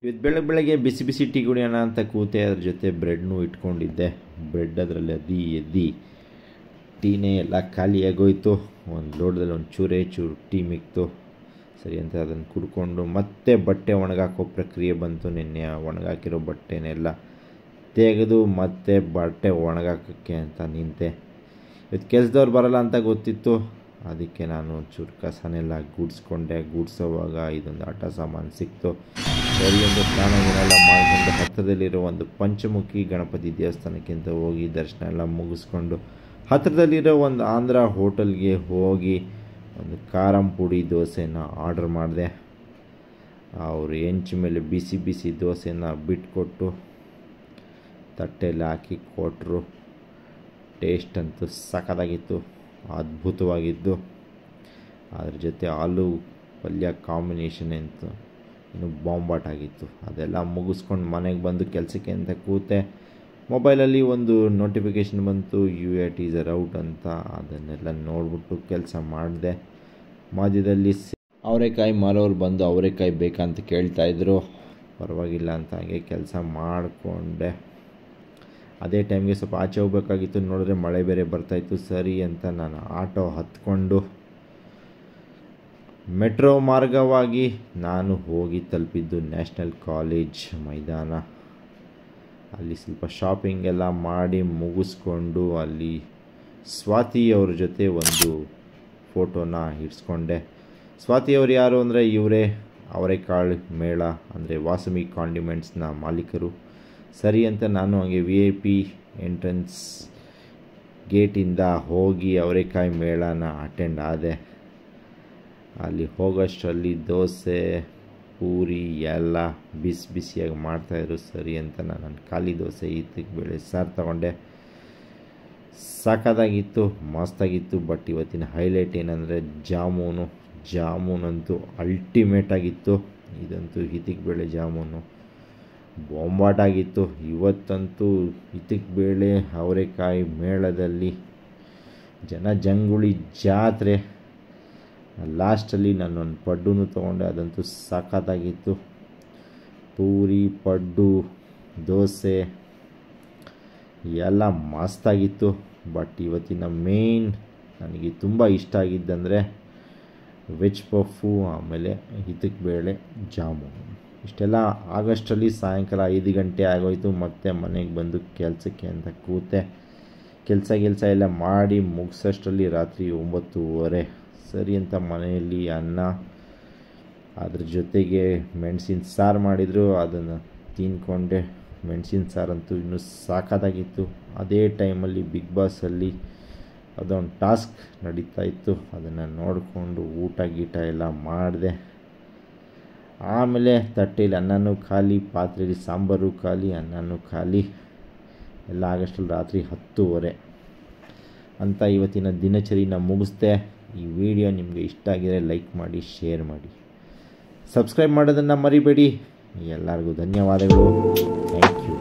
ಇವತ್ತು ಬೆಳಗ್ಗೆ ಬಿಸಿ ಬಿಸಿ ಟೀ ಕುಡಿಯೋಣ ಅಂತ ಕೂತೆ, ಅದ್ರ ಜೊತೆ ಬ್ರೆಡ್ನೂ ಇಟ್ಕೊಂಡಿದ್ದೆ. ಬ್ರೆಡ್ ಅದರಲ್ಲಿ ಎದ್ದಿ ಟೀನೇ ಎಲ್ಲ ಖಾಲಿಯಾಗೋಯ್ತು. ಒಂದು ಲೋಟದಲ್ಲಿ ಒಂದು ಚೂರು ಟೀ ಮಿಕ್ತು. ಸರಿ ಅಂತ ಅದನ್ನು ಕುಡ್ಕೊಂಡು ಮತ್ತೆ ಬಟ್ಟೆ ಒಣಗಾಕೋ ಪ್ರಕ್ರಿಯೆ ಬಂತು. ನಿನ್ನೆ ಒಣಗಾಕಿರೋ ಬಟ್ಟೆನೆಲ್ಲ ತೆಗೆದು ಮತ್ತೆ ಬಟ್ಟೆ ಒಣಗಾಕೋಕ್ಕೆ ಅಂತ ನಿಂತೆ. ಇವತ್ತು ಕೆಲಸದವ್ರು ಬರೋಲ್ಲ ಅಂತ ಗೊತ್ತಿತ್ತು, ಅದಕ್ಕೆ ನಾನು ಒಂಚೂರು ಕಸನೆಲ್ಲ ಗೂಡಿಸ್ಕೊಂಡೆ. ಗೂಡಿಸೋವಾಗ ಇದೊಂದು ಆಟ ಸಾಮಾನು ಸಿಕ್ತು. ಸರಿ ಒಂದು ಸ್ನಾನ ಮಾಡಿಕೊಂಡು ಹತ್ತಿರದಲ್ಲಿರೋ ಒಂದು ಪಂಚಮುಖಿ ಗಣಪತಿ ದೇವಸ್ಥಾನಕ್ಕಿಂತ ಹೋಗಿ ದರ್ಶನ ಎಲ್ಲ ಮುಗಿಸ್ಕೊಂಡು ಹತ್ತಿರದಲ್ಲಿರೋ ಒಂದು ಆಂಧ್ರ ಹೋಟೆಲ್ಗೆ ಹೋಗಿ ಒಂದು ಕಾರಂ ಪುಡಿ ದೋಸೆನ ಆರ್ಡ್ರ್ ಮಾಡಿದೆ. ಅವರು ಹೆಂಚು ಮೇಲೆ ಬಿಸಿ ಬಿಸಿ ದೋಸೆನ ಬಿಟ್ಕೊಟ್ಟು ತಟ್ಟೆಯಲ್ಲಿ ಹಾಕಿ ಕೊಟ್ಟರು. ಟೇಸ್ಟ್ ಅಂತೂ ಸಖತ್ತಾಗಿತ್ತು, ಅದ್ಭುತವಾಗಿದ್ದು. ಅದ್ರ ಜೊತೆ ಆಲೂ ಪಲ್ಯ ಕಾಂಬಿನೇಷನ್ ಅಂತೂ ಇನ್ನು ಬಾಂಬಾಟಾಗಿತ್ತು. ಅದೆಲ್ಲ ಮುಗಿಸ್ಕೊಂಡು ಮನೆಗೆ ಬಂದು ಕೆಲಸಕ್ಕೆ ಅಂತ ಕೂತೆ. ಮೊಬೈಲಲ್ಲಿ ಒಂದು ನೋಟಿಫಿಕೇಷನ್ ಬಂತು, UAT ಈಸ್ ಔಟ್ ಅಂತ. ಅದನ್ನೆಲ್ಲ ನೋಡಿಬಿಟ್ಟು ಕೆಲಸ ಮಾಡಿದೆ. ಮಧ್ಯದಲ್ಲಿ ಅವರೆಕಾಯಿ ಮಾರೋರು ಬಂದು ಅವರೆಕಾಯಿ ಬೇಕಂತ ಕೇಳ್ತಾಯಿದ್ರು. ಪರವಾಗಿಲ್ಲ ಅಂತ ಹಾಗೆ ಕೆಲಸ ಮಾಡಿಕೊಂಡೆ. ಅದೇ ಟೈಮ್ಗೆ ಸ್ವಲ್ಪ ಆಚೆ ಹೋಗ್ಬೇಕಾಗಿತ್ತು. ನೋಡಿದ್ರೆ ಮಳೆ ಬೇರೆ ಬರ್ತಾಯಿತ್ತು. ಸರಿ ಅಂತ ನಾನು ಆಟೋ ಹತ್ಕೊಂಡು ಮೆಟ್ರೋ ಮಾರ್ಗವಾಗಿ ನಾನು ಹೋಗಿ ತಲುಪಿದ್ದು ನ್ಯಾಷನಲ್ ಕಾಲೇಜ್ ಮೈದಾನ. ಅಲ್ಲಿ ಸ್ವಲ್ಪ ಶಾಪಿಂಗ್ ಎಲ್ಲ ಮಾಡಿ ಮುಗಿಸ್ಕೊಂಡು ಅಲ್ಲಿ ಸ್ವಾತಿ ಅವ್ರ ಜೊತೆ ಒಂದು ಫೋಟೋನ ಇಡ್ಸ್ಕೊಂಡೆ. ಸ್ವಾತಿ ಅವ್ರು ಯಾರು ಅಂದರೆ ಇವರೇ ಅವರೆಕಾಳು ಮೇಳ ಅಂದರೆ ವಾಸವಿ ಕಾಂಡಿಮೆಂಟ್ಸ್ನ ಮಾಲೀಕರು. ಸರಿ ಅಂತ ನಾನು ಹಾಗೆ VIP ಎಂಟ್ರೆನ್ಸ್ ಗೇಟಿಂದ ಹೋಗಿ ಅವರೆಕಾಯಿ ಮೇಳನ ಅಟೆಂಡ್ ಆದೆ. ಅಲ್ಲಿ ಹೋಗೋಷ್ಟರಲ್ಲಿ ದೋಸೆ ಪೂರಿ ಎಲ್ಲ ಬಿಸಿ ಬಿಸಿಯಾಗಿ ಮಾಡ್ತಾಯಿದ್ರು. ಸರಿ ಅಂತ ನಾನು ಖಾಲಿ ದೋಸೆ ಬೇಳೆ ಸಾರು ತಗೊಂಡೆ. ಸಖತ್ತಾಗಿತ್ತು, ಮಸ್ತಾಗಿತ್ತು. ಬಟ್ ಇವತ್ತಿನ ಹೈಲೈಟ್ ಏನಂದರೆ ಜಾಮೂನಂತೂ ಅಲ್ಟಿಮೇಟ್ ಆಗಿತ್ತು. ಇದಂತೂ ಬೇಳೆ ಜಾಮೂನು ಬೊಂಬಾಟಾಗಿತ್ತು. ಇವತ್ತಂತೂ ಬೇಳೆ ಅವರೆಕಾಯಿ ಮೇಳದಲ್ಲಿ ಜನಜಂಗುಳಿ ಜಾತ್ರೆ. ಲಾಸ್ಟಲ್ಲಿ ನಾನೊಂದು ಪಡ್ಡೂ ತೊಗೊಂಡೆ, ಅದಂತೂ ಸಖತ್ತಾಗಿತ್ತು. ಪೂರಿ, ಪಡ್ಡು, ದೋಸೆ ಎಲ್ಲ ಮಸ್ತಾಗಿತ್ತು. ಬಟ್ ಇವತ್ತಿನ ಮೇನ್ ನನಗೆ ತುಂಬ ಇಷ್ಟ ಆಗಿದ್ದಂದರೆ ವೆಜ್ ಪಫು, ಆಮೇಲೆ ಬೇಳೆ ಜಾಮೂನು. ಇಷ್ಟೆಲ್ಲ ಆಗಸ್ಟಲ್ಲಿ ಸಾಯಂಕಾಲ 5 ಗಂಟೆ ಆಗೋಯಿತು. ಮತ್ತೆ ಮನೆಗೆ ಬಂದು ಕೆಲಸಕ್ಕೆ ಅಂತ ಕೂತೆ. ಕೆಲಸ ಎಲ್ಲ ಮಾಡಿ ಮುಗಿಸೋಷ್ಟರಲ್ಲಿ ರಾತ್ರಿ 9:30. ಸರಿ ಅಂತ ಮನೆಯಲ್ಲಿ ಅನ್ನ, ಅದ್ರ ಜೊತೆಗೆ ಮೆಣಸಿನ ಸಾರು ಮಾಡಿದರು. ಅದನ್ನು ತಿಂದ್ಕೊಂಡೆ. ಮೆಣಸಿನ ಸಾರಂತೂ ಇನ್ನೂ ಸಾಕಾಗಿತ್ತು. ಅದೇ ಟೈಮಲ್ಲಿ ಬಿಗ್ ಬಾಸಲ್ಲಿ ಅದೊಂದು ಟಾಸ್ಕ್ ನಡೀತಾ ಇತ್ತು. ಅದನ್ನು ನೋಡಿಕೊಂಡು ಊಟ ಎಲ್ಲ ಮಾಡಿದೆ. ಆಮೇಲೆ ತಟ್ಟೆಯಲ್ಲಿ ಅನ್ನನೂ ಖಾಲಿ, ಪಾತ್ರೆಯಲ್ಲಿ ಸಾಂಬಾರು ಖಾಲಿ, ಅನ್ನನೂ ಖಾಲಿ. ಎಲ್ಲ ಆಗಷ್ಟರಲ್ಲಿ ರಾತ್ರಿ 10:30 ಅಂತ ಇವತ್ತಿನ ದಿನಚರಿನ ಮುಗಿಸ್ದೆ. ಈ ವಿಡಿಯೋ ನಿಮಗೆ ಇಷ್ಟ ಆಗಿದರೆ ಲೈಕ್ ಮಾಡಿ, ಶೇರ್ ಮಾಡಿ, ಸಬ್ಸ್ಕ್ರೈಬ್ ಮಾಡೋದನ್ನು ಮರಿಬೇಡಿ. ಎಲ್ಲರಿಗೂ ಧನ್ಯವಾದಗಳು. Thank you.